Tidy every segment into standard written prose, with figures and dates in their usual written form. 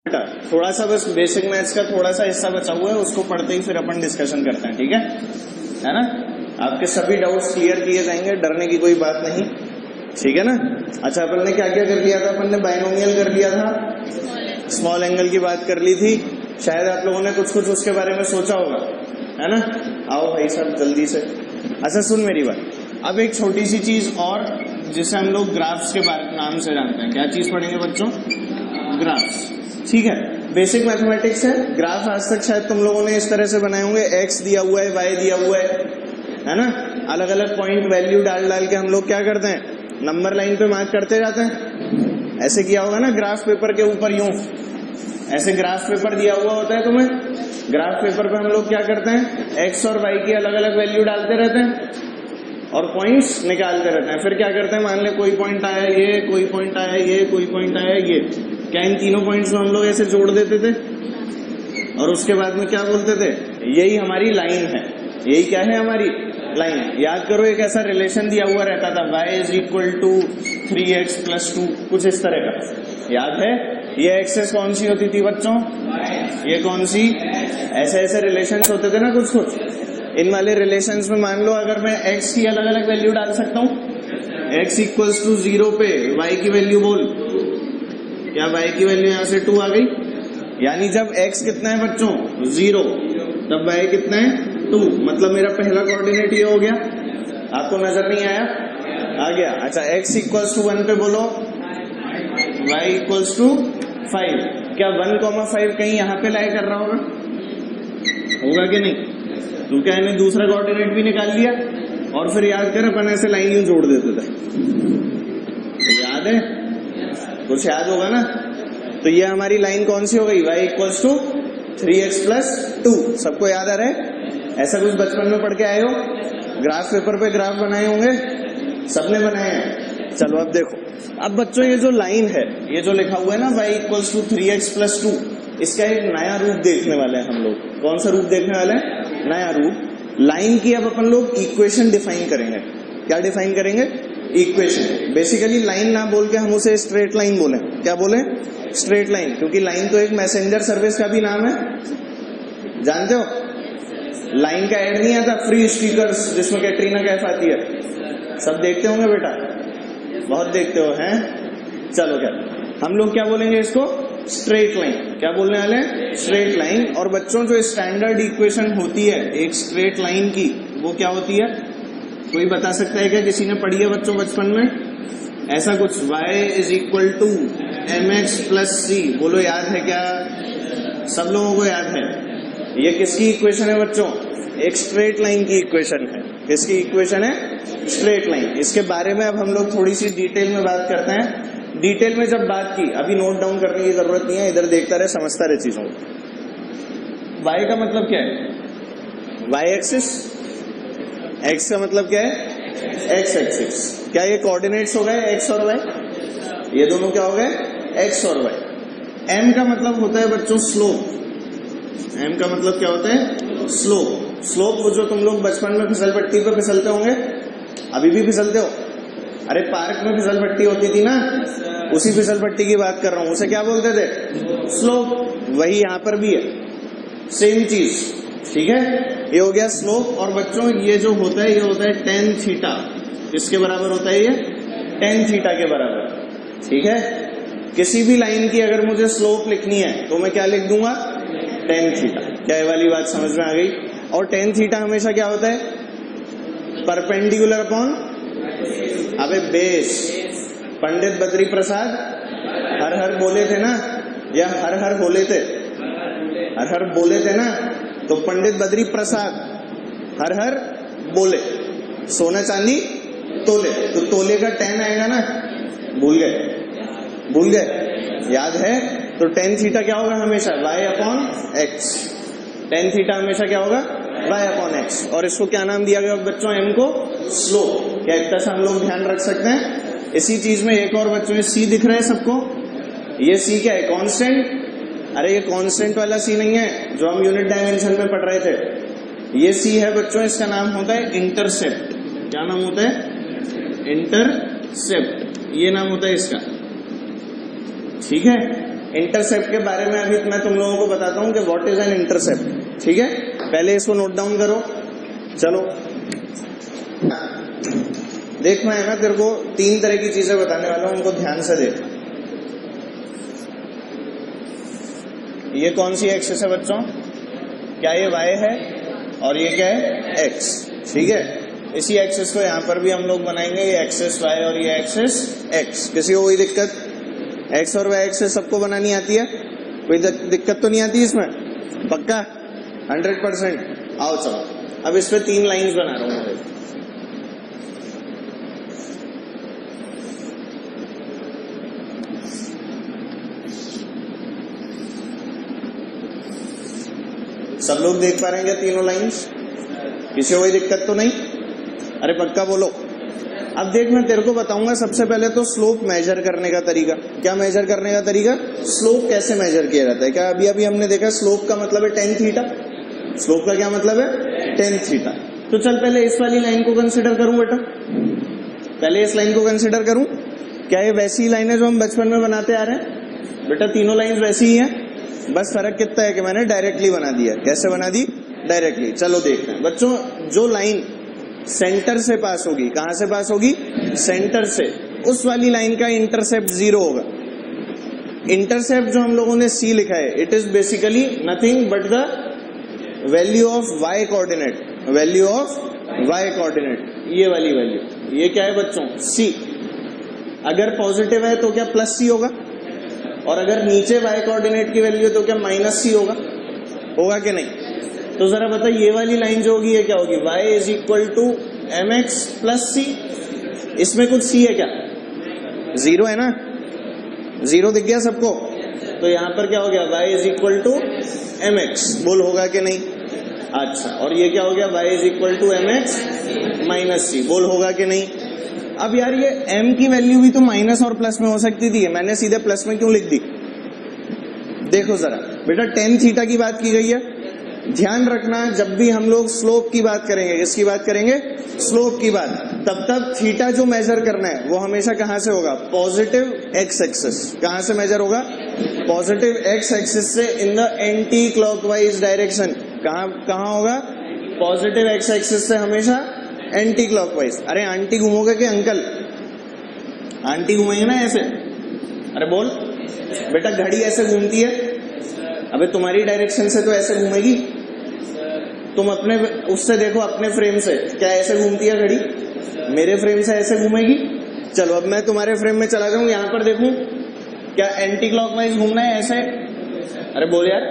थोड़ा सा बस बेसिक मैथ्स का थोड़ा सा हिस्सा बचा हुआ है, उसको पढ़ते ही फिर अपन डिस्कशन करते हैं, ठीक है ना। आपके सभी डाउट्स क्लियर किए जाएंगे, डरने की कोई बात नहीं, ठीक है ना। अच्छा, अपन ने क्या क्या कर लिया था? अपन ने बाइनोमियल कर लिया था, स्मॉल एंगल की बात कर ली थी, शायद आप लोगों ने कुछ कुछ उसके बारे में सोचा होगा, है ना। आओ भाई साहब जल्दी से। अच्छा सुन मेरी बात, अब एक छोटी सी चीज और जिसे हम लोग ग्राफ्स के नाम से जानते हैं। क्या चीज पढ़ेंगे बच्चों? ग्राफ्स, ठीक है। बेसिक मैथमेटिक्स है। ग्राफ आज तक शायद तुम लोगों ने इस तरह से बनाए होंगे, एक्स दिया हुआ है, वाई दिया हुआ है ना। अलग अलग पॉइंट वैल्यू डाल डाल के हम लोग क्या करते हैं, नंबर लाइन पे मार्क करते जाते हैं। ऐसे किया होगा ना ग्राफ पेपर के ऊपर, यूं ऐसे ग्राफ पेपर दिया हुआ होता है तुम्हें। ग्राफ पेपर पे हम लोग क्या करते हैं, एक्स और वाई की अलग अलग वैल्यू डालते रहते हैं और पॉइंट्स निकालते रहते हैं। फिर क्या करते हैं, मान ले कोई पॉइंट आया ये, कोई पॉइंट आया ये, कोई पॉइंट आया ये, क्या इन तीनों पॉइंट्स को हम लोग ऐसे जोड़ देते थे और उसके बाद में क्या बोलते थे, यही हमारी लाइन है, यही क्या है हमारी लाइन। याद करो, एक ऐसा रिलेशन दिया हुआ रहता था, y is equal to 3x plus 2, कुछ इस तरह का, याद है। ये एक्सेस कौन सी होती थी बच्चों, ये कौन सी, ऐसे ऐसे रिलेशंस होते थे ना कुछ कुछ। इन वाले रिलेशंस में मान लो अगर मैं x की अलग अलग वैल्यू डाल सकता हूँ, x इक्वल्स टू 0 पे y की वैल्यू बोल, क्या y की वैल्यू यहां से 2 आ गई, यानी जब x कितना है बच्चों 0, तब y कितना है 2, मतलब मेरा पहला कोऑर्डिनेट ये हो गया। आपको नजर नहीं आया? आ गया। अच्छा, x इक्वल्स टू 1 पे बोलो, y इक्वल्स टू 5, क्या 1,5 कहीं यहाँ पे लाई कर रहा होगा कि नहीं? तो क्या इन्हें दूसरा कोऑर्डिनेट भी निकाल लिया और फिर याद कर अपन ऐसे लाइन यूं जोड़ देते थे, तो याद है, कुछ याद होगा ना। तो ये हमारी लाइन कौन सी हो गई, y equals to 3x plus 2, सबको याद आ रहा है? ऐसा कुछ बचपन में पढ़ के आए हो, ग्राफ पेपर पे ग्राफ बनाए होंगे, सबने बनाए हैं। चलो अब देखो, अब बच्चों ये जो लाइन है, ये जो लिखा हुआ है ना y equals to 3x plus 2, इसका एक नया रूप देखने वाले हैं हम लोग। कौन सा रूप देखने वाले हैं? नया रूप। लाइन की अब अपन लोग इक्वेशन डिफाइन करेंगे। क्या डिफाइन करेंगे? इक्वेशन। बेसिकली लाइन ना बोल के हम उसे स्ट्रेट लाइन बोले। क्या बोले? स्ट्रेट लाइन, क्योंकि लाइन तो एक मैसेंजर सर्विस का भी नाम है, जानते हो। लाइन का ऐड नहीं आता, फ्री स्टिकर्स जिसमें कैटरीना कैफ आती है, सब देखते होंगे बेटा, बहुत देखते हो हैं। चलो क्या हम लोग क्या बोलेंगे इसको, स्ट्रेट लाइन। क्या बोलने वाले हैं? Straight line. और बच्चों जो स्टैंडर्ड इक्वेशन होती है एक स्ट्रेट लाइन की, वो क्या होती है? कोई बता सकता है क्या? किसी ने पढ़ी है बच्चों बचपन में ऐसा कुछ, y is equal to mx plus C, बोलो याद है क्या? सब लोगों को याद है। ये किसकी इक्वेशन है बच्चों? एक स्ट्रेट लाइन की इक्वेशन है। किसकी इक्वेशन है? Straight line. इसके बारे में अब हम लोग थोड़ी सी डिटेल में बात करते हैं। डिटेल में जब बात की, अभी नोट डाउन करने की जरूरत नहीं है, इधर देखता रहे, समझता रहे चीजों को। y का मतलब क्या है? y axis. x का मतलब क्या है? x axis. क्या ये कोऑर्डिनेट्स हो गए x और y? ये दोनों क्या हो गए? x और y। m का मतलब होता है बच्चों स्लोप। m का मतलब क्या होता है? स्लोप। स्लोप वो जो तुम लोग बचपन में फिसल पट्टी पे फिसलते होंगे, अभी भी फिसलते हो। अरे पार्क में फिसल पट्टी होती थी ना, उसी फिसल पट्टी की बात कर रहा हूं। उसे क्या बोलते थे? स्लोप। वही यहां पर भी है, सेम चीज, ठीक है। ये हो गया स्लोप। और बच्चों ये जो होता है, ये होता है tan थीटा। किसके बराबर होता है ये? tan थीटा के बराबर, ठीक है। किसी भी लाइन की अगर मुझे स्लोप लिखनी है तो मैं क्या लिख दूंगा? tan theta. क्या ये वाली बात समझ में आ गई? और tan थीटा हमेशा क्या होता है? परपेंडिकुलर अपॉन, अबे बेस। पंडित बद्री प्रसाद हर हर बोले थे ना, या हर हर बोले थे? हर हर बोले थे ना, तो पंडित बद्री प्रसाद हर हर बोले। सोना चांदी तोले, तो तोले का tan आएगा ना, भूल गए? भूल गए? याद है? तो tan थीटा क्या होगा हमेशा? y upon x। tan theta हमेशा क्या होगा? y upon x। और इसको क्या नाम दिया गया बच्चों? m को स्लोप। क्या इतना सा हम लोग ध्यान रख सकते हैं? इसी चीज में एक और बच्चों, c दिख रहा है सबको? ये c क्या है? कांस्टेंट। अरे ये कांस्टेंट वाला c नहीं है जो हम यूनिट डायमेंशन में पढ़ रहे थे। ये c है बच्चों, इसका नाम होता है इंटरसेप्ट। क्या नाम होता है? इंटरसेप्ट, ये नाम होता है इसका, ठीक है। इंटरसेप्ट के बारे में अभी मैं तुम लोगों को बताता हूं कि व्हाट इज एन इंटरसेप्ट। ठीक है, पहले इसको नोट डाउन करो। चलो देखना है ना, तेरे को 3 तरह की चीजें बताने वाला हूं, उनको ध्यान से देख। ये कौन सी एक्सिस है बच्चों? क्या ये y है और ये क्या है? x। ठीक है, इसी एक्सिस को यहां पर भी हम लोग बनाएंगे, ये एक्सिस y और ये एक्सिस x। किसी को कोई दिक्कत? x और y एक्सिस सबको बनानी आती है? कोई दिक्कत तो नहीं आती इसमें? पक्का 100%? आओ चलो, अब इस पे 3 लाइंस बना रहा हूं। सब लोग देख पा रहे हैं क्या तीनों लाइंस? किसी को कोई दिक्कत तो नहीं? अरे पक्का बोलो। अब देख, मैं तेरे को बताऊंगा सबसे पहले तो स्लोप मेजर करने का तरीका। क्या मेजर करने का तरीका? स्लोप कैसे मेजर किया जाता है। क्या अभी अभी हमने देखा स्लोप का मतलब है tan थीटा। स्लोप का क्या मतलब है? tan theta. तो चल पहले इस वाली लाइन को कंसिडर करूं बेटा, पहले इस लाइन को कंसिडर करूं। क्या ये वैसी लाइन है जो हम बचपन में बनाते आ रहे हैं? बेटा तीनों लाइन वैसी ही है, बस फर्क कितना है कि मैंने डायरेक्टली बना दिया। कैसे बना दी? डायरेक्टली। चलो देखते हैं बच्चों, जो लाइन सेंटर से पास होगी, कहां से पास होगी? सेंटर से, उस वाली लाइन का इंटरसेप्ट 0 होगा। इंटरसेप्ट जो हम लोगों ने c लिखा है, it is basically nothing but the value of y coordinate. Value of y coordinate, ये वाली वैल्यू। ये क्या है बच्चों? c। अगर पॉजिटिव है तो क्या प्लस c होगा, और अगर नीचे y कोऑर्डिनेट की वैल्यू तो क्या माइनस c होगा? होगा कि नहीं? तो जरा बता, ये वाली लाइन जो होगी ये क्या होगी? y is equal to mx plus c। इसमें कुछ c है क्या? 0 है ना? 0 दिख गया सबको? तो यहां पर क्या हो गया? y is equal to mx। बोल होगा कि नहीं? अच्छा, और ये क्या हो गया? y is equal to mx minus c। बोल होगा कि नहीं? अब यार ये m की वैल्यू भी तो माइनस और प्लस में हो सकती थी, मैंने सीधे प्लस में क्यों लिख दी? देखो जरा बेटा, tan थीटा की बात की गई है। ध्यान रखना, जब भी हम लोग स्लोप की बात करेंगे, किसकी बात करेंगे? स्लोप की बात, तब थीटा जो मेजर करना है वो हमेशा कहां से होगा? Positive x axis. कहां से मेजर होगा? पॉजिटिव x एक्सिस से in the anti clockwise direction. कहां होगा? पॉजिटिव x एक्सिस से हमेशा एंटी क्लॉकवाइज। अरे आंटी घूमोगे कि अंकल? आंटी घूमेंगे ना ऐसे। अरे बोल बेटा, घड़ी ऐसे घूमती है, अबे तुम्हारी डायरेक्शन से तो ऐसे घूमेगी। तुम अपने उससे देखो, अपने फ्रेम से, क्या ऐसे घूमती है घड़ी? मेरे फ्रेम से ऐसे घूमेगी। चलो अब मैं तुम्हारे फ्रेम में चला जाऊं, यहां पर देखूं, क्या एंटी क्लॉकवाइज घूमना है ऐसे? अरे बोल यार।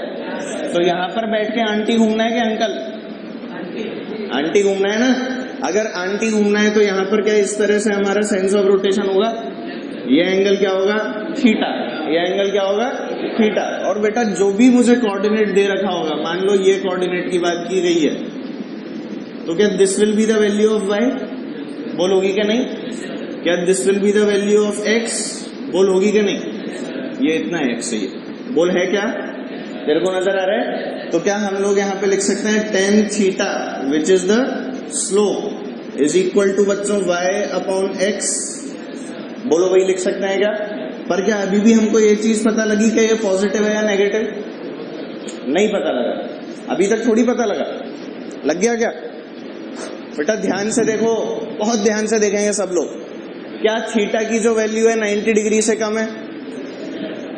तो यहां पर बैठ के आंटी घूमना है कि अंकल? आंटी घूमना है ना। अगर आंटी घूमना है तो यहां पर क्या इस तरह से हमारा सेंस ऑफ रोटेशन होगा? ये एंगल क्या होगा? थीटा। ये एंगल क्या होगा? थीटा। और बेटा जो भी मुझे कोऑर्डिनेट दे रखा होगा, मान लो ये कोऑर्डिनेट की बात की गई है, तो क्या this will be the value of y? बोल होगी क्या नहीं? क्या this will be the value of x? बोल होगी क्या नहीं? ये इतना है x है, ये बोल है क्या? तेरे को नजर आ रहा है? तो क्या हम लोग यहाँ पे लिख सकते हैं tan theta which is the slope is equal to बच्चों y अपॉन x? बोलो भाई, लिख सकते हैं क्या? पर क्या अभी भी हमको ये चीज पता लगी कि ये पॉजिटिव है या नेगेटिव? नहीं पता लगा। अभी तक थोड़ी पता लगा। लग गया क्या? बेटा ध्यान से देखो, बहुत ध्यान से देखेंगे सब लोग। क्या थीटा की जो वैल्यू है 90 डिग्री से कम है?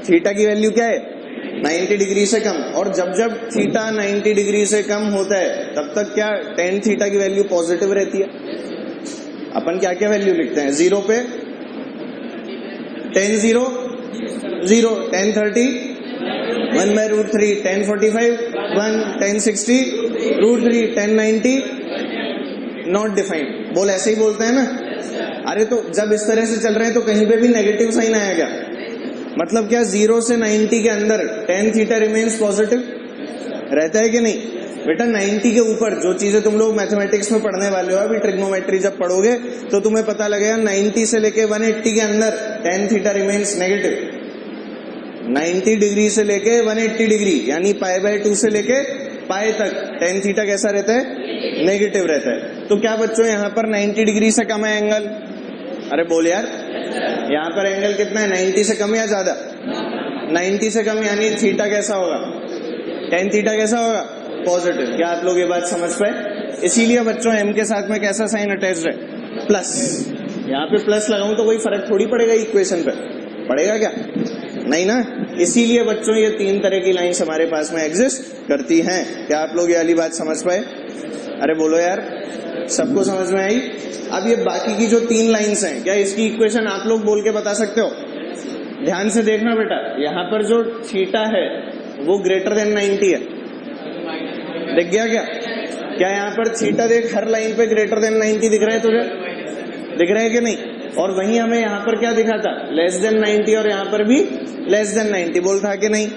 थीटा की वैल्यू क्या है? 90 डिग्री से कम। और जब जब थीटा 90 डिग्री से कम होता है तब तक क्या tan थीटा की वैल्यू पॉजिटिव रहती है? अपन क्या क्या वैल्यू लिखते हैं? 0 पे tan 0 0, tan 30 1/√3, tan 45 1, tan 60 √3, tan 90 not defined. बोल ऐसे ही बोलते हैं ना। अरे तो जब इस तरह से चल रहे हैं तो कहीं पे भी नेगेटिव साइन आया क्या? मतलब क्या 0 से 90 के अंदर tan थीटा रिमेन्स पॉजिटिव रहता है कि नहीं? बेटा 90 के ऊपर जो चीजें तुम लोग मैथमेटिक्स में पढ़ने वाले हो, अभी ट्रिग्नोमेट्री जब पढ़ोगे तो तुम्हें पता लगेगा 90 से लेके 180 के अंदर tan theta remains negative. 90 degree से लेके 180 डिग्री यानी π/2 से लेके पाई तक tan थीटा कैसा रहता है? नेगेटिव रहता है। तो क्या बच्चों यहाँ पर 90 डिग्री से कम है एंगल? अरे बोल यार, यहाँ पर एंगल कितना है? 90 से कम या ज्यादा? 90 से कम यानी थीटा कैसा होगा, tan थीटा कैसा होगा, पॉजिटिव। क्या आप लोग ये बात समझ पाए? इसीलिए बच्चों m के साथ में कैसा साइन अटैच्ड है, प्लस। यहाँ पे प्लस लगाऊं तो कोई फर्क थोड़ी पड़ेगा इक्वेशन पे, पड़ेगा क्या, नहीं ना। इसीलिए बच्चों ये 3 तरह की लाइंस हमारे पास में एग्जिस्ट करती हैं। क्या आप लोग ये वाली बात समझ पाए? अरे बोलो यार, सबको समझ में आई? अब ये बाकी की जो 3 लाइंस हैं, क्या इसकी इक्वेशन आप लोग बोल के बता सकते हो? ध्यान से देखना बेटा, यहाँ पर जो थीटा है वो ग्रेटर देन 90 है, दिख गया क्या? क्या यहाँ पर थीटा देख, हर लाइन पे ग्रेटर देन 90 दिख रहा है तुझे, दिख रहा है कि नहीं? और वहीं हमें यहाँ पर क्या दिखा था, लेस देन 90, और यहाँ पर भी लेस देन 90 बोल था कि नहीं?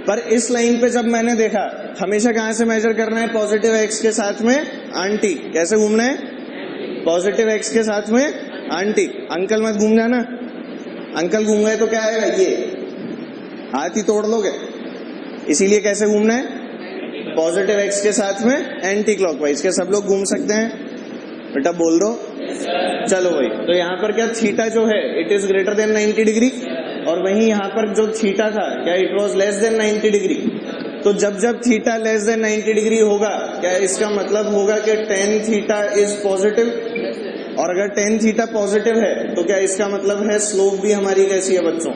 पर इस लाइन पे जब मैंने देखा, हमेशा कहां से मेजर करना है, पॉजिटिव एक्स के साथ में आंटी। कैसे घूमना है, पॉजिटिव एक्स के साथ में आंटी। अंकल मत घूम जाना, अंकल घूम गए तो क्या आएगा, ये हाथ ही तोड़ लोगे। इसीलिए कैसे घूमना है, पॉजिटिव एक्स के साथ में एंटी क्लॉकवाइज। क्या सब लोग घूम सकते हैं बेटा, बोल दो। चलो भाई, तो यहाँ पर क्या थीटा जो है it is greater than 90 degree, और वहीं यहाँ पर जो थीटा था क्या it was less than 90 degree. तो जब जब थीटा लेस देन 90 डिग्री होगा, क्या इसका मतलब होगा कि tan थीटा इज पॉजिटिव, और अगर tan थीटा पॉजिटिव है तो क्या इसका मतलब है स्लोप भी हमारी कैसी है बच्चों?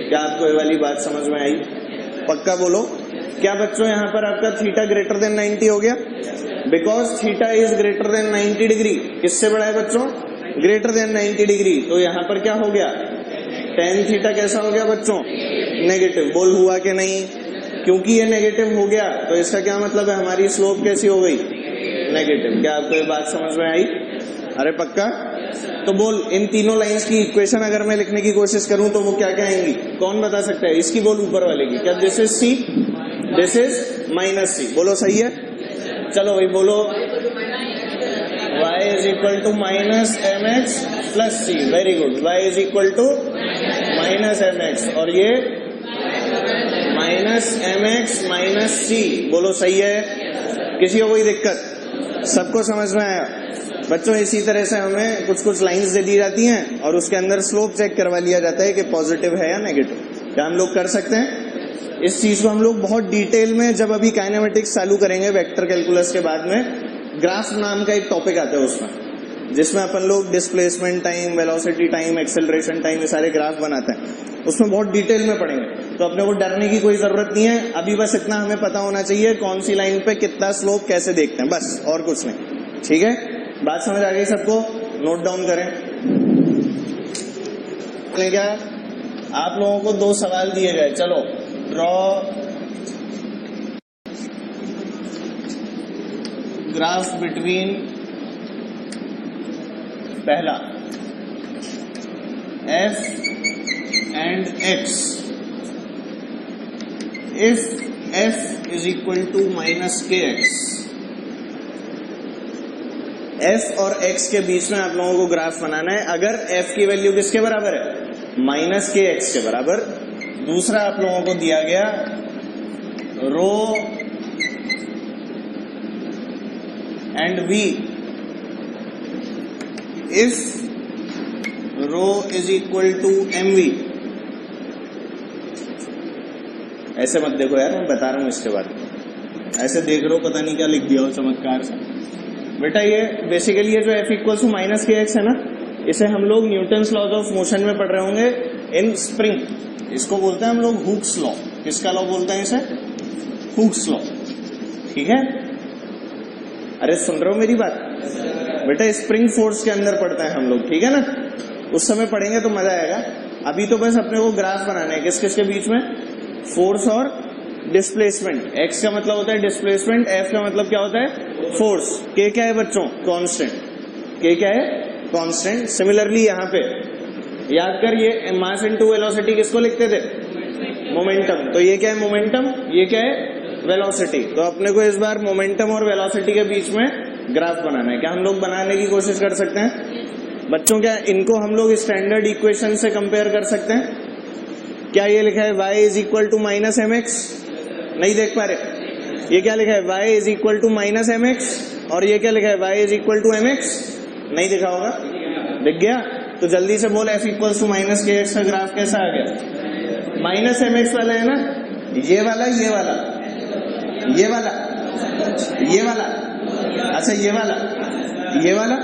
क्या आपको ये वाली बात समझ में आई? पक्का बोलो। क्या बच्चों यहाँ पर आपका थीटा ग्रेटर देन 90 हो गया? Because theta is greater than 90 degree. किससे बड़ा है बच्चों? Greater than 90 degree. तो यहाँ पर क्या हो गया, tan थीटा कैसा हो गया बच्चों? नेगेटिव। बोल हुआ कि नहीं? क्योंकि ये नेगेटिव हो गया तो इसका क्या मतलब है, हमारी स्लोप कैसी हो गई, नेगेटिव। क्या आपको ये बात समझ में आई? अरे पक्का। तो बोल, इन तीनों लाइंस की इक्वेशन अगर मैं लिखने की कोशिश करूं तो वो क्या क्या आएंगी, कौन बता सकता है? इसकी बोल ऊपर वाले की। क्या this is C, this is minus C. बोलो सही है। चलो भाई बोलो, y is equal to minus M x plus C. Very good. y is equal to minus M x, और ये minus M x minus C. बोलो सही है। किसी को कोई दिक्कत? सबको समझ में आया बच्चों? इसी तरह से हमें कुछ कुछ लाइंस दे दी जाती हैं और उसके अंदर स्लोप चेक करवा लिया जाता है कि पॉजिटिव है या नेगेटिव। क्या हम लोग कर सकते हैं? इस चीज को हम लोग बहुत डिटेल में जब अभी काइनेमेटिक्स चालू करेंगे वेक्टर कैलकुलस के बाद में, ग्राफ नाम का एक टॉपिक आता है उसमें, जिसमें अपन लोग displacement time, velocity time, acceleration time, ये सारे ग्राफ बनाते हैं। उसमें बहुत डिटेल में पढ़ेंगे, तो अपने को डरने की कोई जरूरत नहीं है। अभी बस इतना हमें पता होना चाहिए कौन सी लाइन पे कितना स्लोप कैसे देखते हैं, बस, और कुछ नहीं। ठीक है, बात समझ आ गई सबको? नोट डाउन करें। क्या आप लोगों को 2 सवाल दिए गए, चलो ड्रॉ ग्राफ बिटवीन, पहला f and x if f is equal to minus kx। f और x के बीच में आप लोगों को ग्राफ बनाना है। अगर f की वैल्यू किसके बराबर है, माइनस के एक्स के बराबर। दूसरा आप लोगों को दिया गया rho and v if rho is equal to mv। ऐसे मत देखो यार, मैं बता रहा हूं इसके बाद, ऐसे देख रहे हो पता नहीं क्या लिख दिया हो चमत्कार से। बेटा ये बेसिकली ये जो f इक्वल टू माइनस के एक्स है ना, इसे हम लोग न्यूटन्स लॉज ऑफ मोशन में पढ़ रहे होंगे इन स्प्रिंग। इसको बोलते हैं हम लोग हुक्स लॉ। किसका लॉ बोलते हैं इसे? Hooke's law. ठीक है, अरे सुन रहे हो मेरी बात? बेटा स्प्रिंग फोर्स के अंदर पढ़ते हैं हम लोग, ठीक है ना? उस समय पढ़ेंगे तो मजा आएगा। अभी तो बस अपने को ग्राफ बनाना है किस किस के बीच में, फोर्स और डिस्प्लेसमेंट। x का मतलब होता है डिस्प्लेसमेंट, f का मतलब क्या होता है, फोर्स। k क्या है बच्चों? कांस्टेंट। k क्या है? कांस्टेंट। सिमिलरली यहाँ पे याद कर, ये मास इनटू वेलोसिटी किसको लिखते थे? मोमेंटम। तो ये क्या है? मोमेंटम। ये क्या है? वेलोसिटी। तो अपने को इस बार मोमेंटम और वेलोसिटी के बीच में ग्राफ बनाना है। क्या हम लोग बनाने की कोशिश कर सकते हैं बच्चों? क्या इनको हम लोग स्टैंडर्ड इक्वेशन से कंपेयर कर सकते हैं? क्या ये लिखा है y is equal to minus M x? नहीं देख पा रहे? ये क्या लिखा है? y is equal to minus M x, और ये क्या लिखा है? y is equal to m x. नहीं दिखा होगा? दिख गया? तो जल्दी से बोल f इक्वल टू माइनस के एक्स का ग्राफ कैसा आ गया? माइनस mx वाला है ना, ये वाला, ये वाला, ये वाला, ये वाला, अच्छा ये वाला, ये वाला,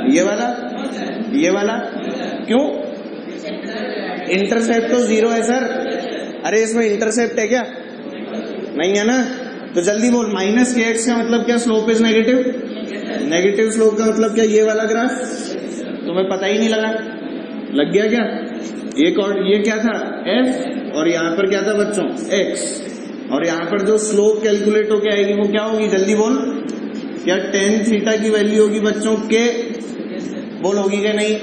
ये वाला, ये वाला, क्यों? इंटरसेप्ट तो 0 है सर। अरे इसमें इंटरसेप्ट है क्या? नहीं है ना, तो जल्दी बोल। माइनस kx का मतलब क्या? Slope is negative. Negative slope का मतलब क्या? ये वाला ग्राफ। तुम्हें पता ही नहीं लगा? लग गया क्या? ये क्या था? f, और यहाँ पर क्या था बच्चों? x, और यहाँ पर जो स्लोप कैलकुलेट होके आएगी वो क्या होगी? जल्दी बोल। क्या tan थीटा की वैल्यू होगी बच्चों के? बोल, होगी क्या नहीं?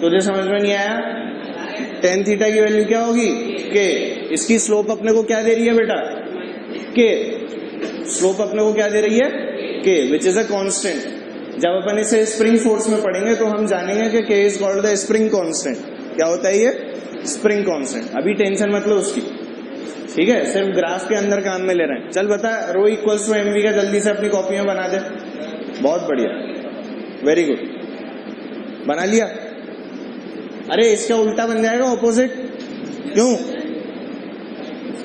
तुझे समझ में नहीं आया? tan थीटा की वैल्यू क्या होगी? के। इसकी स्लोप अपने को क्या दे रही है बेटा? के। स्लोप अपने को क्या दे रही है? के, विच इज अ कांस्टेंट। जब अपन इसे स्प्रिंग फोर्स में पढ़ेंगे तो हम जानेंगे कि के is called the spring constant. क्या होता है ये? Spring constant. अभी टेंशन मत लो उसकी, ठीक है? सिर्फ ग्राफ के अंदर काम में ले रहे हैं। चल बता, रो इक्वल्स टू एमवी का जल्दी से अपनी कॉपी में बना दे। बहुत बढ़िया, वेरी गुड, बना लिया। अरे इसका उल्टा बन जाएगा, ऑपोजिट। क्यों?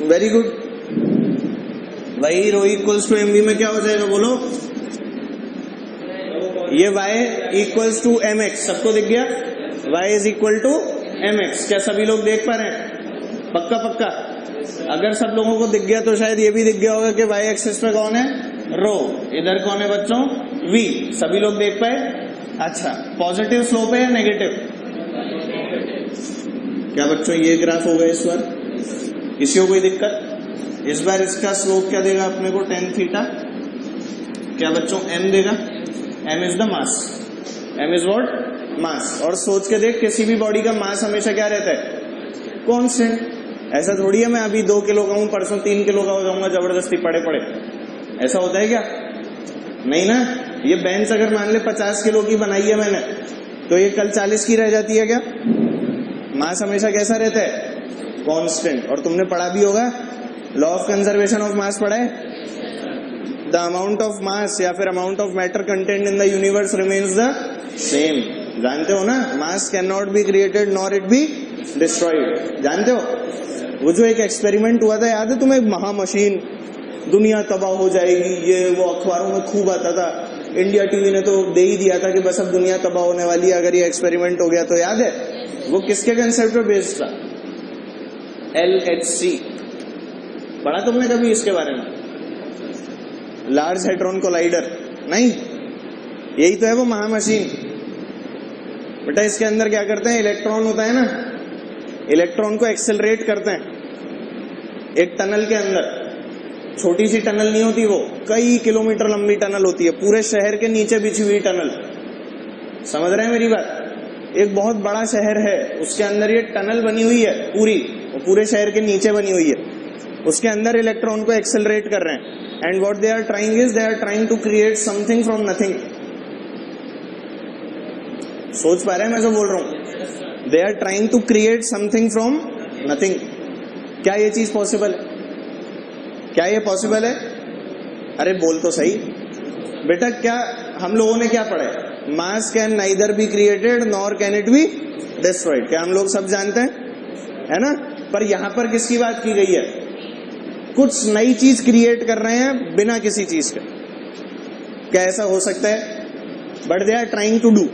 Very good. वही रो इक्वल्स टू एमवी में क्या हो जाएगा बोलो? ये y equals to m x, सबको दिख गया? y is equal to m x. क्या सभी लोग देख पा रहे हैं? पक्का पक्का। अगर सब लोगों को दिख गया तो शायद ये भी दिख गया होगा कि y एक्सिस पे कौन है? रो। इधर कौन है बच्चों? v। सभी लोग देख पाए? अच्छा, पॉजिटिव स्लोप है या नेगेटिव? क्या बच्चों ये ग्राफ होगा इस बार? किसी को कोई दिक्कत? इस बार इसका स्लोप क्या देगा अपने को? tan theta. क्या बच्चों? m देगा। m is the mass. m is what? Mass. और सोच के देख, किसी भी बॉडी का मास हमेशा क्या रहता है? कांस्टेंट। ऐसा थोड़ी है मैं अभी 2 किलो का हूं, परसों 3 किलो का हो जाऊंगा जबरदस्ती पड़े पड़े। ऐसा होता है क्या? नहीं ना। ये बेंच अगर मान ले 50 किलो की बनाई है मैंने, तो ये कल 40 की रह जाती है क्या? मास हमेशा कैसा रहता है? कांस्टेंट। और तुमने पढ़ा भी होगा, law of conservation of mass पढ़ा है? द अमाउंट ऑफ मास या फिर amount of matter content in the universe remains the same. जानते हो ना? मास can not be created nor it be destroyed. जानते हो? वो जो एक एक्सपेरिमेंट हुआ था, याद है तुम्हें? महामशीन, दुनिया तबाह हो जाएगी, ये वो अखबारों में खूब आता था। इंडिया टीवी ने तो दे ही दिया था कि बस अब दुनिया तबाह होने वाली है अगर ये एक्सपेरिमेंट हो गया तो। याद है? वो किसके कंसेप्ट पे बेस्ड था? LHC। पढ़ा तुमने कभी इसके बारे में? Large hadron collider? नहीं, यही तो है वो महामशीन। बेटा इसके अंदर क्या करते हैं? इलेक्ट्रॉन होता है ना, इलेक्ट्रॉन को एक्सेलरेट करते हैं एक टनल के अंदर। छोटी सी टनल नहीं होती वो, कई किलोमीटर लंबी टनल होती है, पूरे शहर के नीचे बिछी हुई टनल। समझ रहे हैं मेरी बात? एक बहुत बड़ा शहर है, उसके अंदर ये टनल बनी हुई है पूरी, और पूरे शहर के नीचे बनी हुई है। उसके अंदर इलेक्ट्रॉन को एक्सेलरेट कर रहे हैं। And what they are trying is, they are trying to create something from nothing. सोच पा रहे हैं मैं जो बोल रहा हूं? They are trying to create something from nothing. क्या ये चीज पॉसिबल है? क्या ये पॉसिबल है? अरे बोल तो सही बेटा। क्या हम लोगों ने क्या पढ़ा है? मास can neither be created nor can it be destroyed. क्या हम लोग सब जानते हैं? है ना? पर यहां पर किसकी बात की गई है? कुछ नई चीज क्रिएट कर रहे हैं बिना किसी चीज के। क्या ऐसा हो सकता है? But they are trying to do.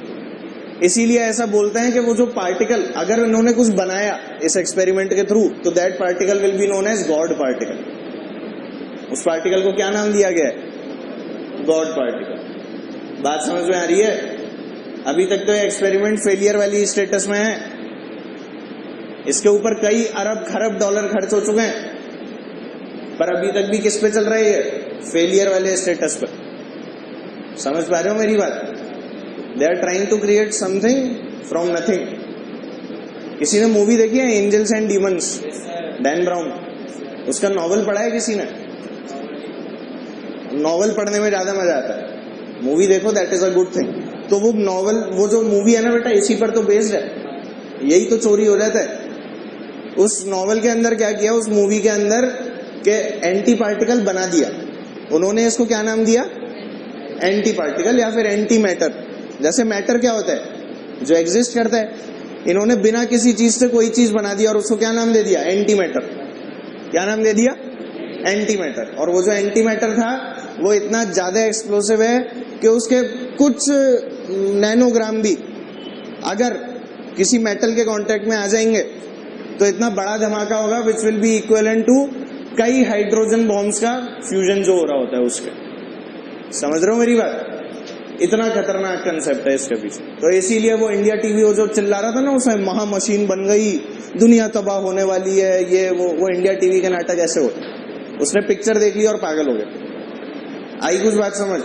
इसीलिए ऐसा बोलते हैं कि वो जो पार्टिकल अगर इन्होंने कुछ बनाया इस एक्सपेरिमेंट के थ्रू, तो that particle will be known as god particle. उस पार्टिकल को क्या नाम दिया गया है? God particle. बात समझ में आ रही है? अभी तक तो ये एक्सपेरिमेंट फेलियर वाली स्टेटस में है। इसके ऊपर कई अरब खरब डॉलर खर्च हो चुके हैं, पर अभी तक भी किस पे चल रही है? फेलियर वाले स्टेटस पर। समझ पा रहे हो मेरी बात? They are trying to create something from nothing. किसी ने मूवी देखी है Angels and Demons? Dan Brown. उसका नॉवल पढ़ा है किसी ने? नॉवल पढ़ने में ज्यादा मजा आता है, मूवी देखो that is a good thing. तो वो नॉवल, वो जो मूवी है ना बेटा, इसी पर तो बेस्ड है। यही तो चोरी हो जाता है। उस नॉवल के अंदर क्या किया, उस मूवी के अंदर के एंटी पार्टिकल बना दिया उन्होंने। इसको क्या नाम दिया? एंटी पार्टिकल या फिर एंटी मैटर। जैसे मैटर क्या होता है? जो एग्जिस्ट करता है, इन्होंने बिना किसी चीज से कोई चीज बना दिया और उसको क्या नाम दे दिया? Anti matter. क्या नाम दे दिया? Anti matter. और वो जो एंटी मैटर था वो इतना ज्यादा एक्सप्लोसिव है कि उसके कुछ नैनोग्राम भी अगर किसी मेटल के कांटेक्ट में आ जाएंगे तो इतना बड़ा धमाका होगा which will be equivalent to कई हाइड्रोजन बॉम्ब्स का फ्यूजन जो हो रहा होता है उसके। समझ रहे हो मेरी बात? इतना खतरनाक कंसेप्ट है इसके पीछे। तो इसीलिए वो इंडिया टीवी वो जो चिल्ला रहा था ना उसमें महा मशीन बन गई, दुनिया तबाह होने वाली है, ये वो इंडिया टीवी के नाटक ऐसे होते। उसने पिक्चर देख ली और पागल हो गया। आई कुछ बात समझ?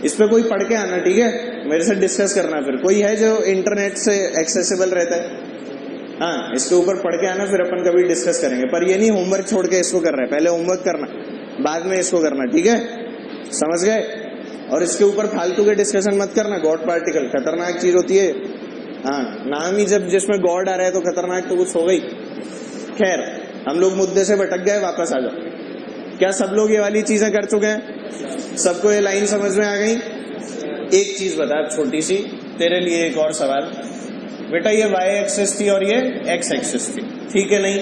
इस पे कोई पढ़ के आना, ठीक है? मेरे से डिस्कस करना। फिर कोई है जो इंटरनेट से एक्सेसिबल रहता है? हाँ, इसके ऊपर पढ़ के आना, फिर अपन कभी डिस्कस करेंगे। पर ये नहीं होमवर्क छोड़ के इसको कर रहे हैं, पहले होमवर्क करना बाद में इसको करना, ठीक है? समझ गए? और इसके ऊपर फालतू के डिस्कशन मत करना। गॉड पार्टिकल खतरनाक चीज होती है। हाँ, नाम ही जब जिसमें गॉड आ रहा है तो खतरनाक तो कुछ हो गई। खैर, हम लोग मुद्दे से भटक गए, वापस आ जाओ। क्या सब लोग ये वाली चीजें कर चुके हैं? सबको ये लाइन समझ में आ गई? एक चीज बता छोटी सी, तेरे लिए एक और सवाल। बेटा ये y एक्सिस थी और ये x एक्सिस थी, ठीक है? नहीं,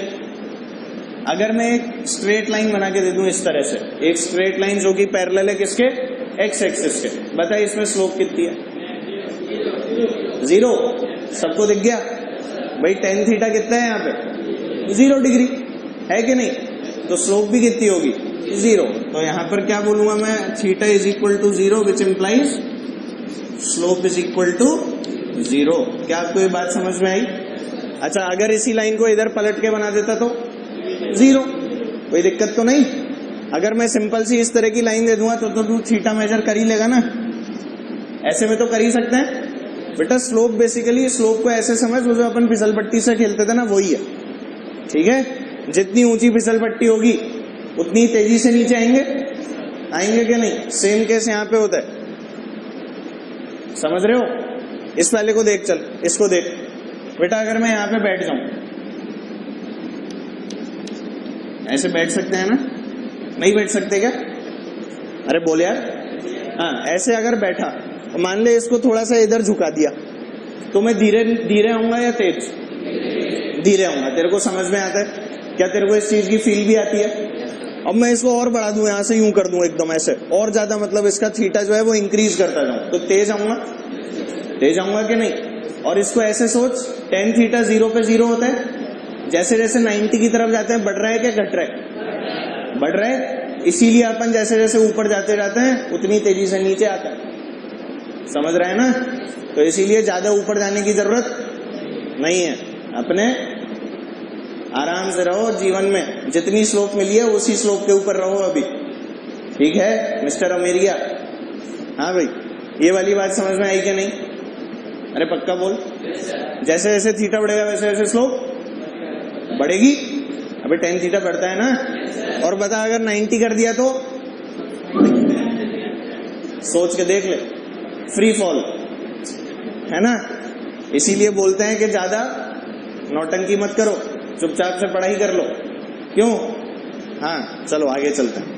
अगर मैं एक स्ट्रेट लाइन बना के दे दूं इस तरह से, एक स्ट्रेट लाइन जो कि पैरेलल है किसके? x एक्सिस के, बताइए इसमें स्लोप कितनी है? 0। सबको दिख गया भाई? tan थीटा कितना है यहाँ पे? 0 डिग्री है कि नहीं? तो स्लोप भी कितनी होगी? 0। तो यहाँ पर क्या बोलूंगा मैं? Theta is equal to 0 which implies slope is equal to 0। क्या आपको ये बात समझ में आई? अच्छा, अगर इसी लाइन को इधर पलट के बना देता तो 0, कोई दिक्कत तो नहीं। अगर मैं सिंपल सी इस तरह की लाइन दे दूंगा तो तू थीटा मेजर कर ही लेगा ना? ऐसे में तो कर ही सकते हैं बेटा। स्लोप बेसिकली, स्लोप को ऐसे समझ, वो जो अपन फिसल पट्टी से खेलते थे ना, वही है, ठीक है? जितनी ऊंची फिसल पट्टी होगी उतनी तेजी से नीचे आएंगे कि नहीं? सेम केस यहाँ पे होता है, समझ रहे हो? इस वाले को देख, चल इसको देख बेटा। अगर मैं यहाँ पे बैठ जाऊं, ऐसे बैठ सकते हैं ना? नहीं बैठ सकते क्या? अरे बोल यार। हाँ, ऐसे अगर बैठा, मान ले इसको थोड़ा सा इधर झुका दिया, तो मैं धीरे धीरे आऊंगा या तेज? धीरे आऊंगा। तेरे को समझ में आता है क्या? तेरे को इस चीज की फील भी आती है? अब मैं इसको और बढ़ा दूं, यहां से यूं कर दूं एकदम ऐसे, और ज्यादा, मतलब इसका थीटा जो है वो इंक्रीज करता जाऊं, तो तेज आऊंगा कि नहीं? और इसको ऐसे सोच, tan थीटा 0 पे 0 होता है, जैसे जैसे 90 की तरफ जाते हैं बढ़ रहा है क्या घट रहा है? बढ़ रहा है। इसीलिए अपन जैसे जैसे ऊपर जाते जाते हैं उतनी तेजी से नीचे आता है। समझ रहे हैं ना? तो इसीलिए ज्यादा ऊपर जाने की जरूरत नहीं है, अपने आराम से रहो। जीवन में जितनी स्लोप मिली है उसी स्लोप के ऊपर रहो अभी, ठीक है मिस्टर अमेरिया? हाँ भाई, ये वाली बात समझ में आई कि नहीं? अरे पक्का बोल। जैसे जैसे थीटा बढ़ेगा वैसे वैसे स्लोप बढ़ेगी। अबे tan थीटा बढ़ता है ना? और बता, अगर 90 कर दिया तो? सोच के देख ले, फ्री फॉल है ना? इसीलिए बोलते हैं कि ज्यादा नौटंकी मत करो, चुपचाप से पढ़ाई कर लो। क्यों? हाँ, चलो आगे चलते हैं।